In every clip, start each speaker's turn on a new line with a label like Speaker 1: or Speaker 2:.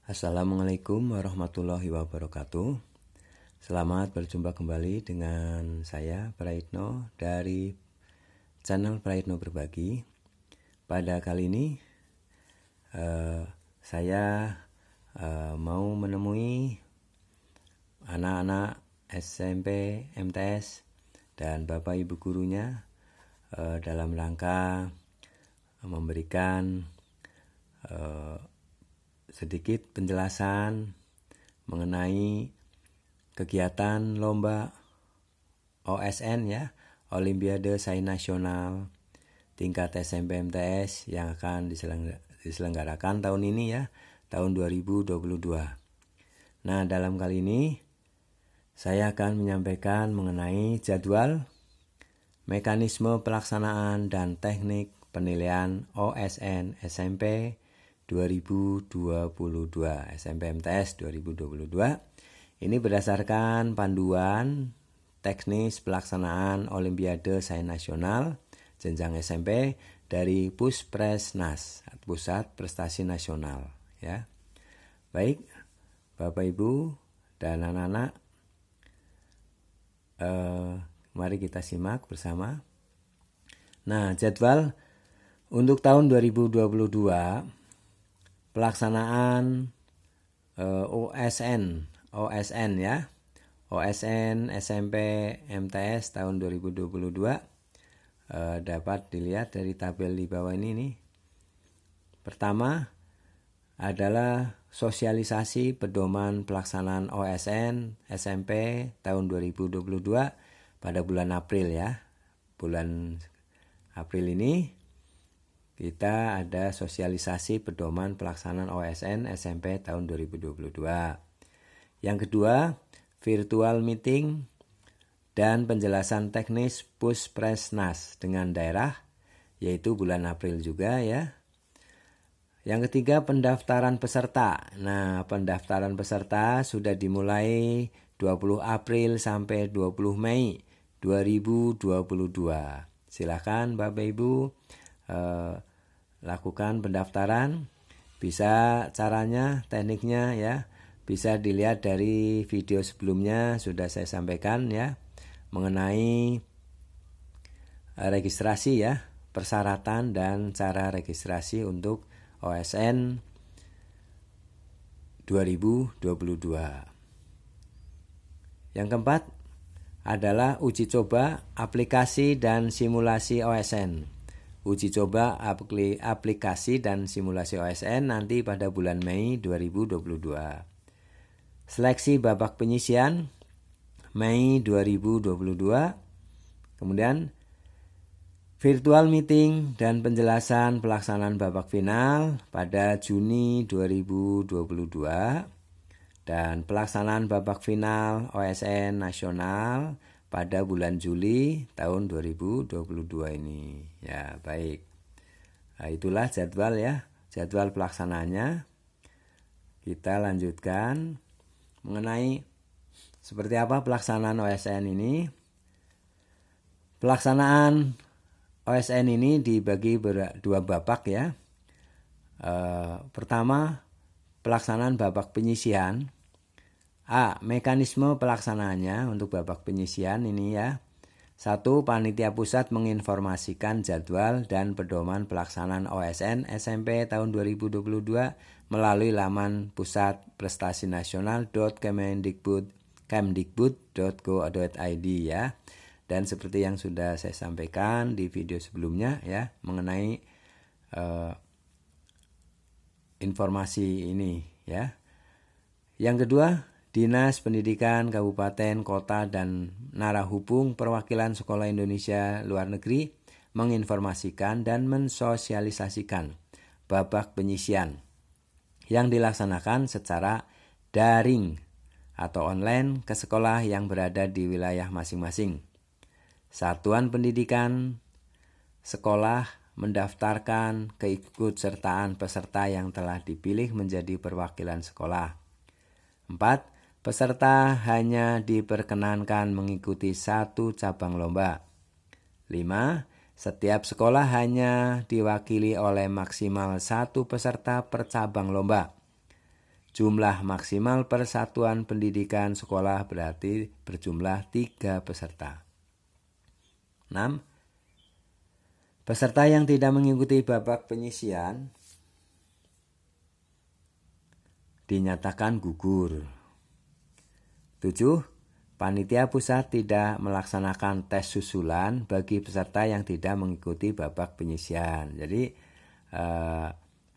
Speaker 1: Assalamualaikum warahmatullahi wabarakatuh. Selamat berjumpa kembali dengan saya Praitno dari channel Praitno Berbagi. Pada kali ini saya mau menemui anak-anak SMP, MTS dan Bapak Ibu gurunya dalam rangka memberikan sedikit penjelasan mengenai kegiatan lomba OSN ya, Olimpiade Sains Nasional tingkat SMP MTS yang akan diselenggarakan tahun ini ya, tahun 2022. Nah, dalam kali ini saya akan menyampaikan mengenai jadwal, mekanisme pelaksanaan dan teknik penilaian OSN SMP 2022, SMP MTS 2022. Ini berdasarkan panduan teknis pelaksanaan Olimpiade Sains Nasional jenjang SMP dari Puspresnas, Pusat Prestasi Nasional ya. Baik, Bapak Ibu dan anak-anak, mari kita simak bersama. Nah, jadwal untuk tahun 2022 pelaksanaan OSN ya, OSN SMP MTS tahun 2022 dapat dilihat dari tabel di bawah ini nih. Pertama adalah sosialisasi pedoman pelaksanaan OSN SMP tahun 2022 pada bulan April ya. Bulan April ini kita ada sosialisasi pedoman pelaksanaan OSN SMP tahun 2022. Yang kedua, virtual meeting dan penjelasan teknis Puspresnas dengan daerah, yaitu bulan April juga ya. Yang ketiga, pendaftaran peserta. Nah, pendaftaran peserta sudah dimulai 20 April sampai 20 Mei 2022. Silakan Bapak Ibu lakukan pendaftaran. Bisa caranya, tekniknya ya, bisa dilihat dari video sebelumnya sudah saya sampaikan ya, mengenai registrasi ya, persyaratan dan cara registrasi untuk OSN 2022. Yang keempat adalah uji coba aplikasi dan simulasi OSN. Uji coba aplikasi dan simulasi OSN nanti pada bulan Mei 2022. Seleksi babak penyisian Mei 2022. Kemudian virtual meeting dan penjelasan pelaksanaan babak final pada Juni 2022. Dan pelaksanaan babak final OSN nasional pada bulan Juli tahun 2022 ini. Ya, baik. Nah, itulah jadwal ya, jadwal pelaksanaannya. Kita lanjutkan mengenai seperti apa pelaksanaan OSN ini. Pelaksanaan OSN ini dibagi dua babak ya. Pertama, pelaksanaan babak penyisian. Mekanisme pelaksanaannya untuk babak penyisian ini ya. 1. Panitia pusat menginformasikan jadwal dan pedoman pelaksanaan OSN SMP tahun 2022 melalui laman pusat prestasi nasional.kemdikbud.go.id ya. Dan seperti yang sudah saya sampaikan di video sebelumnya ya, mengenai informasi ini ya. Yang kedua, Dinas Pendidikan Kabupaten, Kota, dan Narahubung Perwakilan Sekolah Indonesia Luar Negeri menginformasikan dan mensosialisasikan babak penyisian yang dilaksanakan secara daring atau online ke sekolah yang berada di wilayah masing-masing. Satuan pendidikan sekolah mendaftarkan keikutsertaan peserta yang telah dipilih menjadi perwakilan sekolah. 4. Peserta hanya diperkenankan mengikuti satu cabang lomba. 5. Setiap sekolah hanya diwakili oleh maksimal satu peserta per cabang lomba. Jumlah maksimal persatuan pendidikan sekolah berarti berjumlah 3 peserta. 6. Peserta yang tidak mengikuti babak penyisian dinyatakan gugur. 7. Panitia pusat tidak melaksanakan tes susulan bagi peserta yang tidak mengikuti babak penyisian. Jadi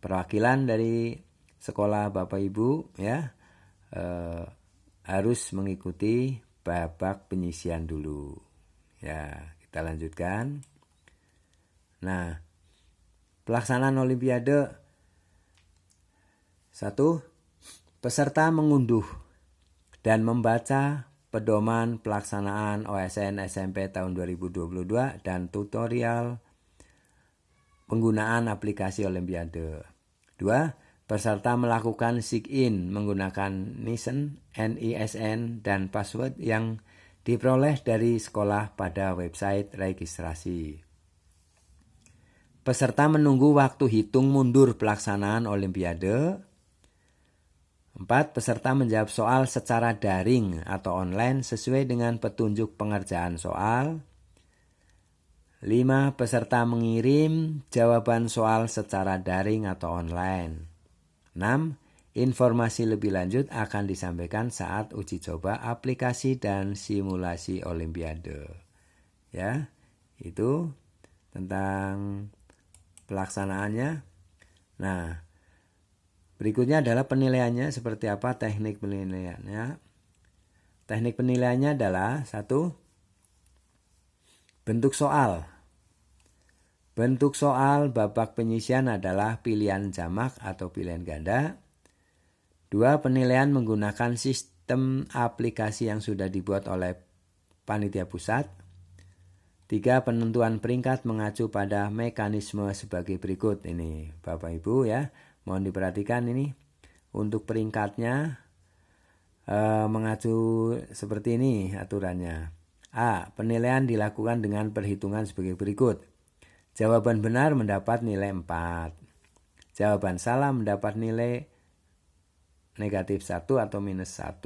Speaker 1: perwakilan dari sekolah Bapak Ibu ya harus mengikuti babak penyisian dulu. Ya, kita lanjutkan. Nah, pelaksanaan Olimpiade. 1. Peserta mengunduh dan membaca pedoman pelaksanaan OSN SMP tahun 2022 dan tutorial penggunaan aplikasi Olimpiade. 2. Peserta melakukan sign-in menggunakan NISN dan password yang diperoleh dari sekolah pada website registrasi. Peserta menunggu waktu hitung mundur pelaksanaan Olimpiade. 4. Peserta menjawab soal secara daring atau online sesuai dengan petunjuk pengerjaan soal. 5. Peserta mengirim jawaban soal secara daring atau online. 6. Informasi lebih lanjut akan disampaikan saat uji coba aplikasi dan simulasi Olimpiade. Ya, itu tentang pelaksanaannya. Nah, berikutnya adalah penilaiannya seperti apa teknik penilaiannya. Teknik penilaiannya adalah 1. Bentuk soal. Bentuk soal babak penyisian adalah pilihan jamak atau pilihan ganda. 2. Penilaian menggunakan sistem aplikasi yang sudah dibuat oleh panitia pusat. 3. Penentuan peringkat mengacu pada mekanisme sebagai berikut. Ini Bapak Ibu ya, mohon diperhatikan ini. Untuk peringkatnya mengacu seperti ini aturannya. A. Penilaian dilakukan dengan perhitungan sebagai berikut. Jawaban benar mendapat nilai 4. Jawaban salah mendapat nilai negatif 1 atau minus 1.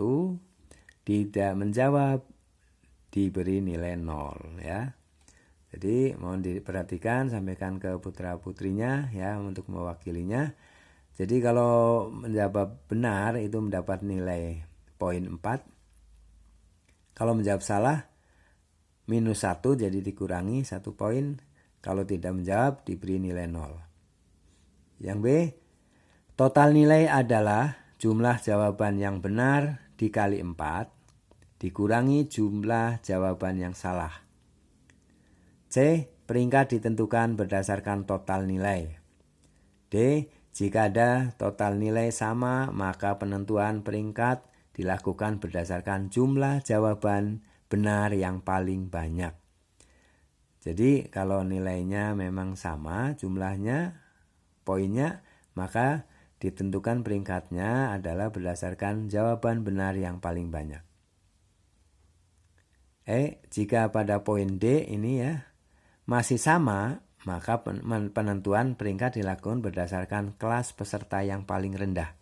Speaker 1: Tidak menjawab diberi nilai 0 ya. Jadi mohon diperhatikan, sampaikan ke putra-putrinya ya untuk mewakilinya. Jadi kalau menjawab benar itu mendapat nilai poin 4. Kalau menjawab salah minus 1 jadi dikurangi 1 poin. Kalau tidak menjawab diberi nilai 0. Yang B, total nilai adalah jumlah jawaban yang benar dikali 4 dikurangi jumlah jawaban yang salah. C, peringkat ditentukan berdasarkan total nilai. D, jika ada total nilai sama maka penentuan peringkat dilakukan berdasarkan jumlah jawaban benar yang paling banyak. Jadi kalau nilainya memang sama jumlahnya, poinnya, maka ditentukan peringkatnya adalah berdasarkan jawaban benar yang paling banyak. Jika pada poin D ini ya masih sama, maka penentuan peringkat dilakukan berdasarkan kelas peserta yang paling rendah.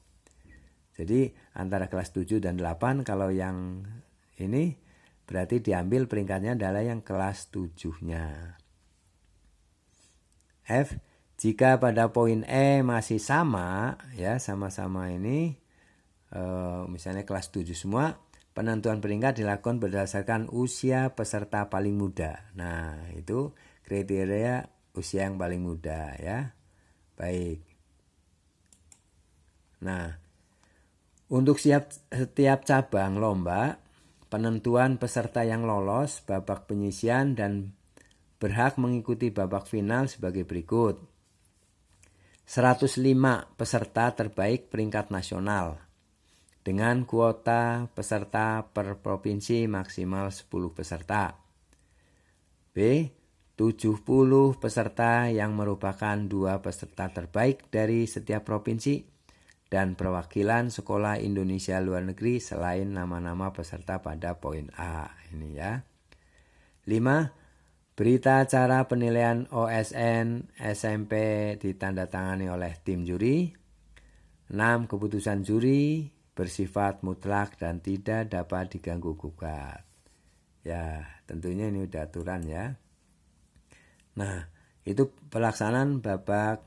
Speaker 1: Jadi antara kelas 7 dan 8 kalau yang ini berarti diambil peringkatnya adalah yang kelas 7-nya. F, jika pada poin E masih sama, ya sama-sama ini, misalnya kelas 7 semua, penentuan peringkat dilakukan berdasarkan usia peserta paling muda. Nah, itu kriteria usia yang paling muda ya. Baik. Nah, untuk setiap cabang lomba, penentuan peserta yang lolos babak penyisian dan berhak mengikuti babak final sebagai berikut. 105 peserta terbaik peringkat nasional dengan kuota peserta per provinsi maksimal 10 peserta. B. 70 peserta yang merupakan 2 peserta terbaik dari setiap provinsi dan perwakilan sekolah Indonesia luar negeri selain nama-nama peserta pada poin A ini ya. 5. Berita acara penilaian OSN SMP ditandatangani oleh tim juri. 6. Keputusan juri bersifat mutlak dan tidak dapat diganggu gugat. Ya, tentunya ini udah aturan ya. Nah, itu pelaksanaan babak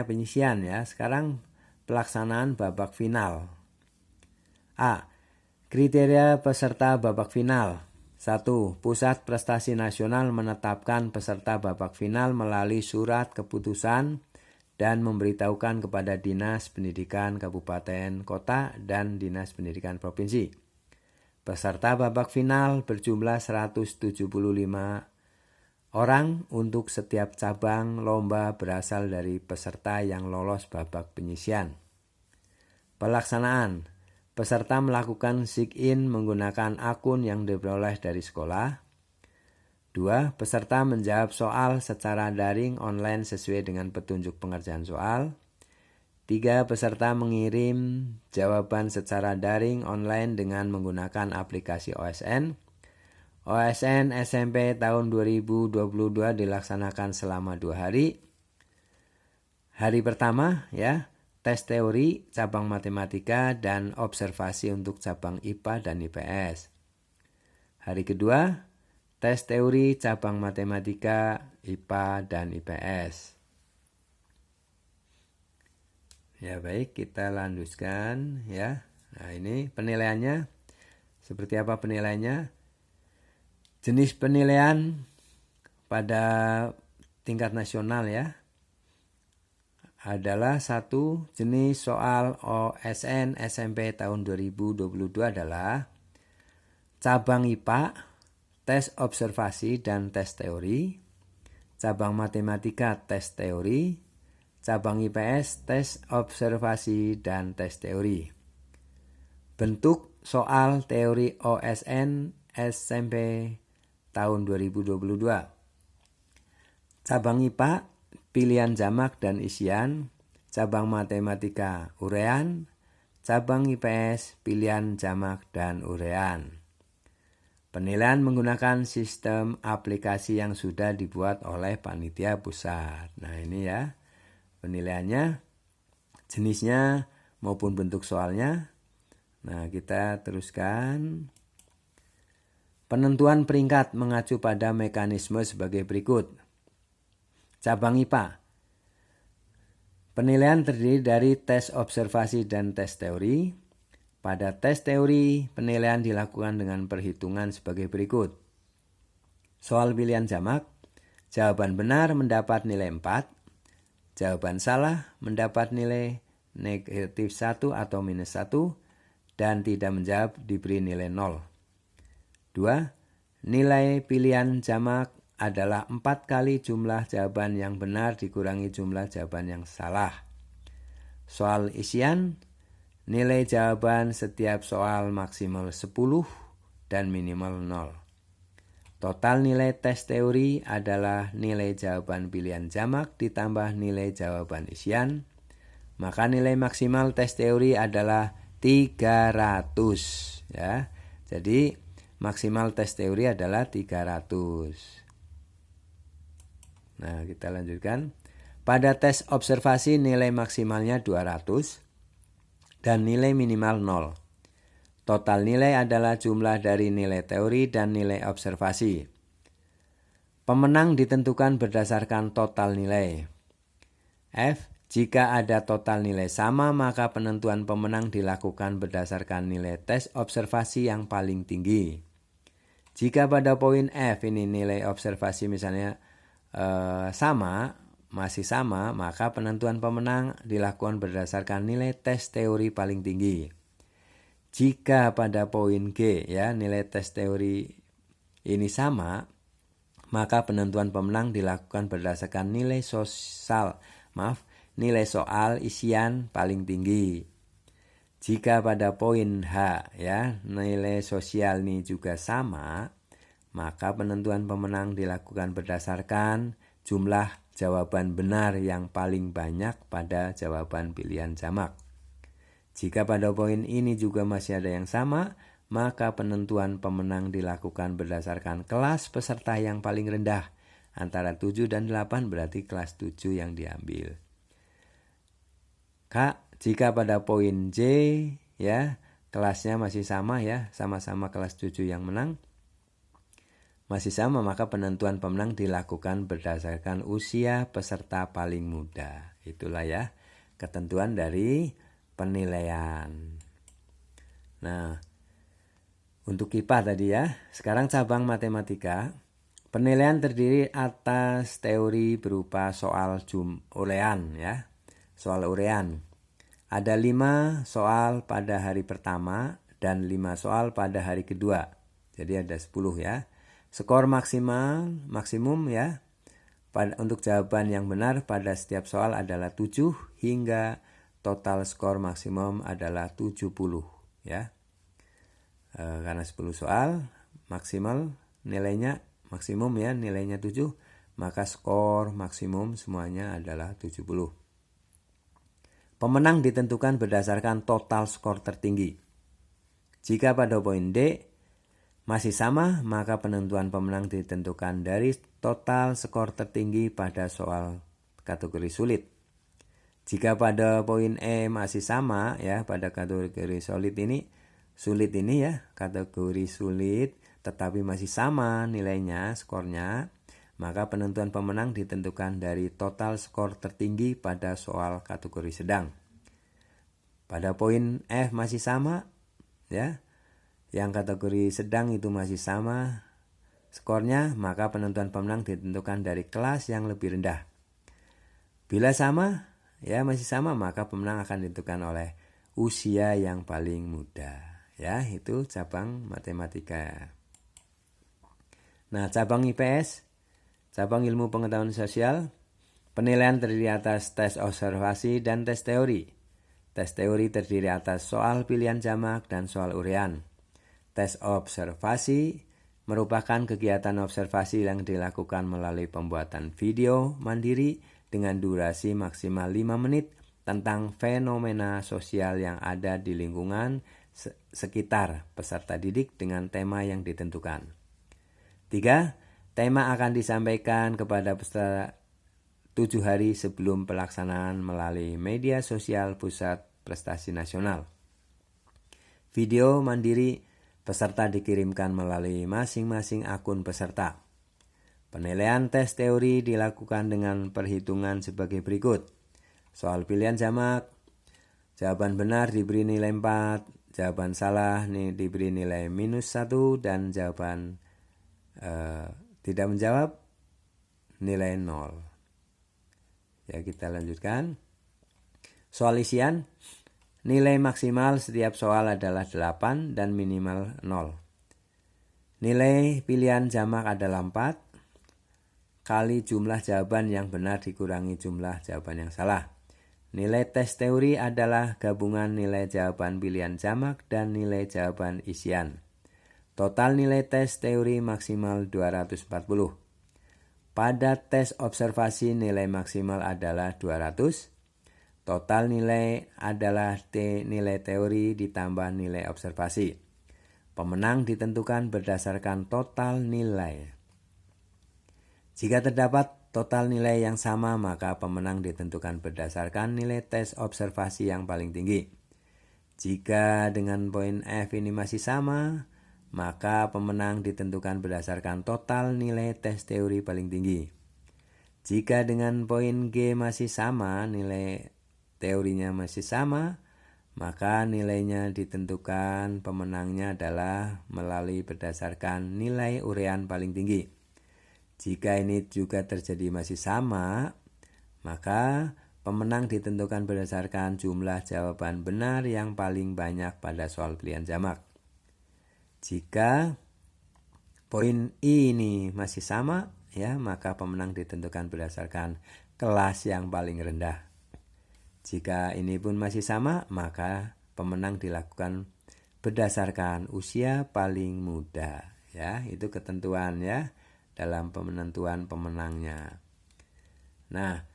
Speaker 1: penyisian ya. Sekarang pelaksanaan babak final. A. Kriteria peserta babak final. 1. Pusat Prestasi Nasional menetapkan peserta babak final melalui surat keputusan dan memberitahukan kepada Dinas Pendidikan Kabupaten Kota dan Dinas Pendidikan Provinsi. Peserta babak final berjumlah 175 orang untuk setiap cabang lomba berasal dari peserta yang lolos babak penyisian. Pelaksanaan. Peserta melakukan sign menggunakan akun yang diperoleh dari sekolah. 2. Peserta menjawab soal secara daring online sesuai dengan petunjuk pengerjaan soal. 3. Peserta mengirim jawaban secara daring online dengan menggunakan aplikasi OSN. OSN SMP tahun 2022 dilaksanakan selama 2 hari. Hari pertama ya, tes teori cabang matematika dan observasi untuk cabang IPA dan IPS. Hari kedua, tes teori cabang matematika, IPA dan IPS. Ya baik, kita lanjutkan ya. Nah ini penilaiannya. Seperti apa penilaiannya? Jenis penilaian pada tingkat nasional ya adalah 1. Jenis soal OSN SMP tahun 2022 adalah cabang IPA, tes observasi dan tes teori, cabang matematika tes teori, cabang IPS tes observasi dan tes teori. Bentuk soal teori OSN SMP tahun 2022. Cabang IPA pilihan jamak dan isian, cabang matematika urean, cabang IPS pilihan jamak dan urean. Penilaian menggunakan sistem aplikasi yang sudah dibuat oleh panitia pusat. Nah ini ya penilaiannya, jenisnya maupun bentuk soalnya. Nah kita teruskan. Penentuan peringkat mengacu pada mekanisme sebagai berikut. Cabang IPA. Penilaian terdiri dari tes observasi dan tes teori. Pada tes teori, penilaian dilakukan dengan perhitungan sebagai berikut. Soal pilihan jamak, jawaban benar mendapat nilai 4, jawaban salah mendapat nilai negatif 1 atau minus 1, dan tidak menjawab diberi nilai 0. 2. Nilai pilihan jamak adalah 4 kali jumlah jawaban yang benar dikurangi jumlah jawaban yang salah. Soal isian, nilai jawaban setiap soal maksimal 10 dan minimal 0. Total nilai tes teori adalah nilai jawaban pilihan jamak ditambah nilai jawaban isian. Maka nilai maksimal tes teori adalah 300 ya. Jadi maksimal tes teori adalah 300. Nah, kita lanjutkan. Pada tes observasi nilai maksimalnya 200 dan nilai minimal 0. Total nilai adalah jumlah dari nilai teori dan nilai observasi. Pemenang ditentukan berdasarkan total nilai. F. Jika ada total nilai sama, maka penentuan pemenang dilakukan berdasarkan nilai tes observasi yang paling tinggi. Jika pada poin F ini nilai observasi misalnya masih sama, maka penentuan pemenang dilakukan berdasarkan nilai tes teori paling tinggi. Jika pada poin G ya nilai tes teori ini sama, maka penentuan pemenang dilakukan berdasarkan nilai soal isian paling tinggi. Jika pada poin H ya nilai sosial ini juga sama, maka penentuan pemenang dilakukan berdasarkan jumlah jawaban benar yang paling banyak pada jawaban pilihan jamak. Jika pada poin ini juga masih ada yang sama, maka penentuan pemenang dilakukan berdasarkan kelas peserta yang paling rendah. Antara 7 dan 8 berarti kelas 7 yang diambil. Jika pada poin J ya, kelasnya masih sama ya, sama-sama kelas 7 yang menang, masih sama, maka penentuan pemenang dilakukan berdasarkan usia peserta paling muda. Itulah ya ketentuan dari penilaian. Nah, untuk IPA tadi ya. Sekarang cabang matematika. Penilaian terdiri atas teori berupa soal urean ya. Soal urean. Ada 5 soal pada hari pertama dan 5 soal pada hari kedua. Jadi ada 10 ya. Skor maksimum ya. Untuk jawaban yang benar pada setiap soal adalah 7 hingga total skor maksimum adalah 70 ya. Karena 10 soal maksimal nilainya maksimum ya, nilainya 7, maka skor maksimum semuanya adalah 70. Pemenang ditentukan berdasarkan total skor tertinggi. Jika pada poin D masih sama, maka penentuan pemenang ditentukan dari total skor tertinggi pada soal kategori sulit. Jika pada poin E masih sama ya, pada kategori sulit ini ya, kategori sulit tetapi masih sama nilainya, skornya, maka penentuan pemenang ditentukan dari total skor tertinggi pada soal kategori sedang. Pada poin F masih sama ya, yang kategori sedang itu masih sama skornya, maka penentuan pemenang ditentukan dari kelas yang lebih rendah. Bila sama ya, masih sama, maka pemenang akan ditentukan oleh usia yang paling muda. Ya, itu cabang matematika. Nah, cabang IPS, cabang ilmu pengetahuan sosial, penilaian terdiri atas tes observasi dan tes teori. Tes teori terdiri atas soal pilihan jamak dan soal urean. Tes observasi merupakan kegiatan observasi yang dilakukan melalui pembuatan video mandiri dengan durasi maksimal 5 menit tentang fenomena sosial yang ada di lingkungan sekitar peserta didik dengan tema yang ditentukan. 3. Tema akan disampaikan kepada peserta 7 hari sebelum pelaksanaan melalui media sosial Pusat Prestasi Nasional. Video mandiri peserta dikirimkan melalui masing-masing akun peserta. Penilaian tes teori dilakukan dengan perhitungan sebagai berikut. Soal pilihan jamak, jawaban benar diberi nilai 4, jawaban salah diberi nilai -1, dan jawaban tidak menjawab nilai 0. Ya, kita lanjutkan. Soal isian, nilai maksimal setiap soal adalah 8 dan minimal 0. Nilai pilihan jamak adalah 4 kali jumlah jawaban yang benar dikurangi jumlah jawaban yang salah. Nilai tes teori adalah gabungan nilai jawaban pilihan jamak dan nilai jawaban isian. Total nilai tes teori maksimal 240. Pada tes observasi nilai maksimal adalah 200. Total nilai adalah nilai teori ditambah nilai observasi. Pemenang ditentukan berdasarkan total nilai. Jika terdapat total nilai yang sama, maka pemenang ditentukan berdasarkan nilai tes observasi yang paling tinggi. Jika dengan poin F ini masih sama, maka pemenang ditentukan berdasarkan total nilai tes teori paling tinggi. Jika dengan poin G masih sama, nilai teorinya masih sama, maka nilainya ditentukan pemenangnya adalah melalui berdasarkan nilai urean paling tinggi. Jika ini juga terjadi masih sama, maka pemenang ditentukan berdasarkan jumlah jawaban benar yang paling banyak pada soal pilihan jamak. Jika poin I ini masih sama, ya, maka pemenang ditentukan berdasarkan kelas yang paling rendah. Jika ini pun masih sama, maka pemenang dilakukan berdasarkan usia paling muda. Ya, itu ketentuan ya dalam penentuan pemenangnya. Nah,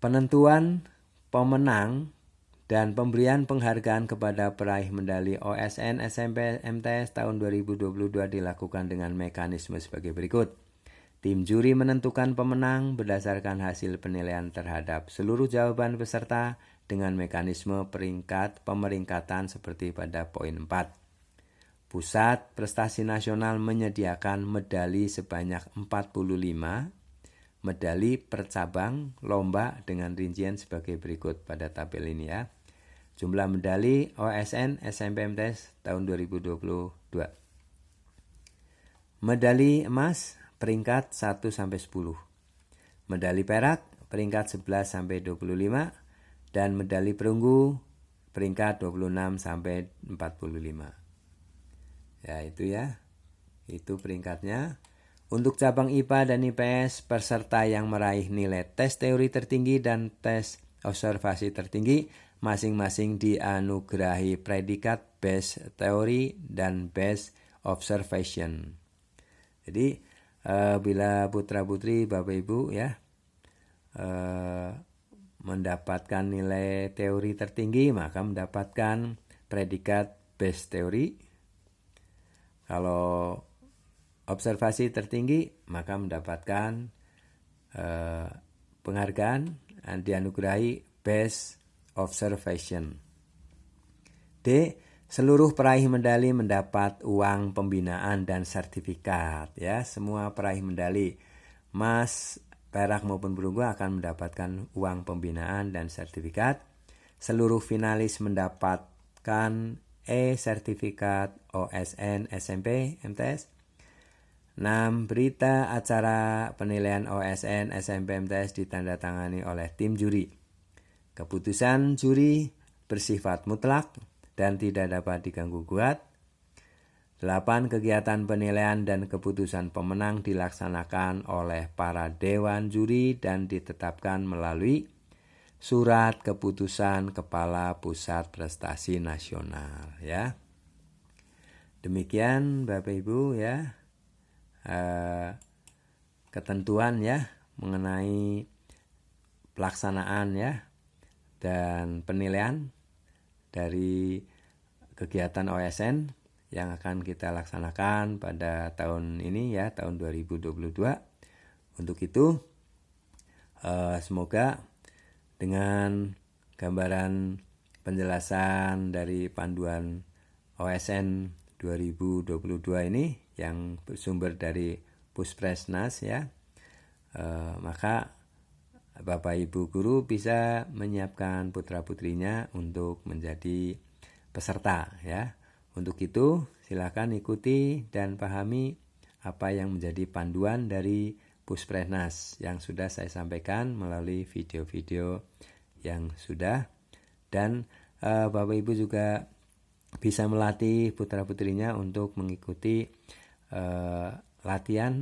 Speaker 1: penentuan pemenang dan pemberian penghargaan kepada peraih medali OSN SMP MTS tahun 2022 dilakukan dengan mekanisme sebagai berikut. Tim juri menentukan pemenang berdasarkan hasil penilaian terhadap seluruh jawaban peserta dengan mekanisme pemeringkatan seperti pada poin 4. Pusat Prestasi Nasional menyediakan medali sebanyak 45 medali per cabang lomba dengan rincian sebagai berikut pada tabel ini ya. Jumlah medali OSN SMP MTS tahun 2022. Medali emas peringkat 1 sampai 10. Medali perak peringkat 11 sampai 25 dan medali perunggu peringkat 26 sampai 45. Ya, itu ya. Itu peringkatnya. Untuk cabang IPA dan IPS, peserta yang meraih nilai tes teori tertinggi dan tes observasi tertinggi masing-masing dianugerahi predikat Best Theory dan Best Observation. Jadi bila putra-putri Bapak Ibu ya mendapatkan nilai teori tertinggi, maka mendapatkan predikat Best Theory. Kalau observasi tertinggi, maka mendapatkan penghargaan dianugerahi Best Observation. D. Seluruh peraih medali mendapat uang pembinaan dan sertifikat. Ya, semua peraih medali emas, perak maupun perunggu akan mendapatkan uang pembinaan dan sertifikat. Seluruh finalis mendapatkan sertifikat OSN SMP MTS. 6. Berita acara penilaian OSN SMP MTS ditandatangani oleh tim juri. Keputusan juri bersifat mutlak dan tidak dapat diganggu-gugat. 8. Kegiatan penilaian dan keputusan pemenang dilaksanakan oleh para dewan juri dan ditetapkan melalui surat keputusan Kepala Pusat Prestasi Nasional ya. Demikian Bapak Ibu ya. Ketentuan ya mengenai pelaksanaan ya dan penilaian dari kegiatan OSN yang akan kita laksanakan pada tahun ini ya, tahun 2022. Untuk itu semoga dengan gambaran penjelasan dari panduan OSN 2022 ini yang bersumber dari Puspresnas ya, maka Bapak Ibu guru bisa menyiapkan putra-putrinya untuk menjadi peserta ya. Untuk itu silakan ikuti dan pahami apa yang menjadi panduan dari Puspresnas yang sudah saya sampaikan melalui video-video yang sudah, dan Bapak Ibu juga bisa melatih putra-putrinya untuk mengikuti latihan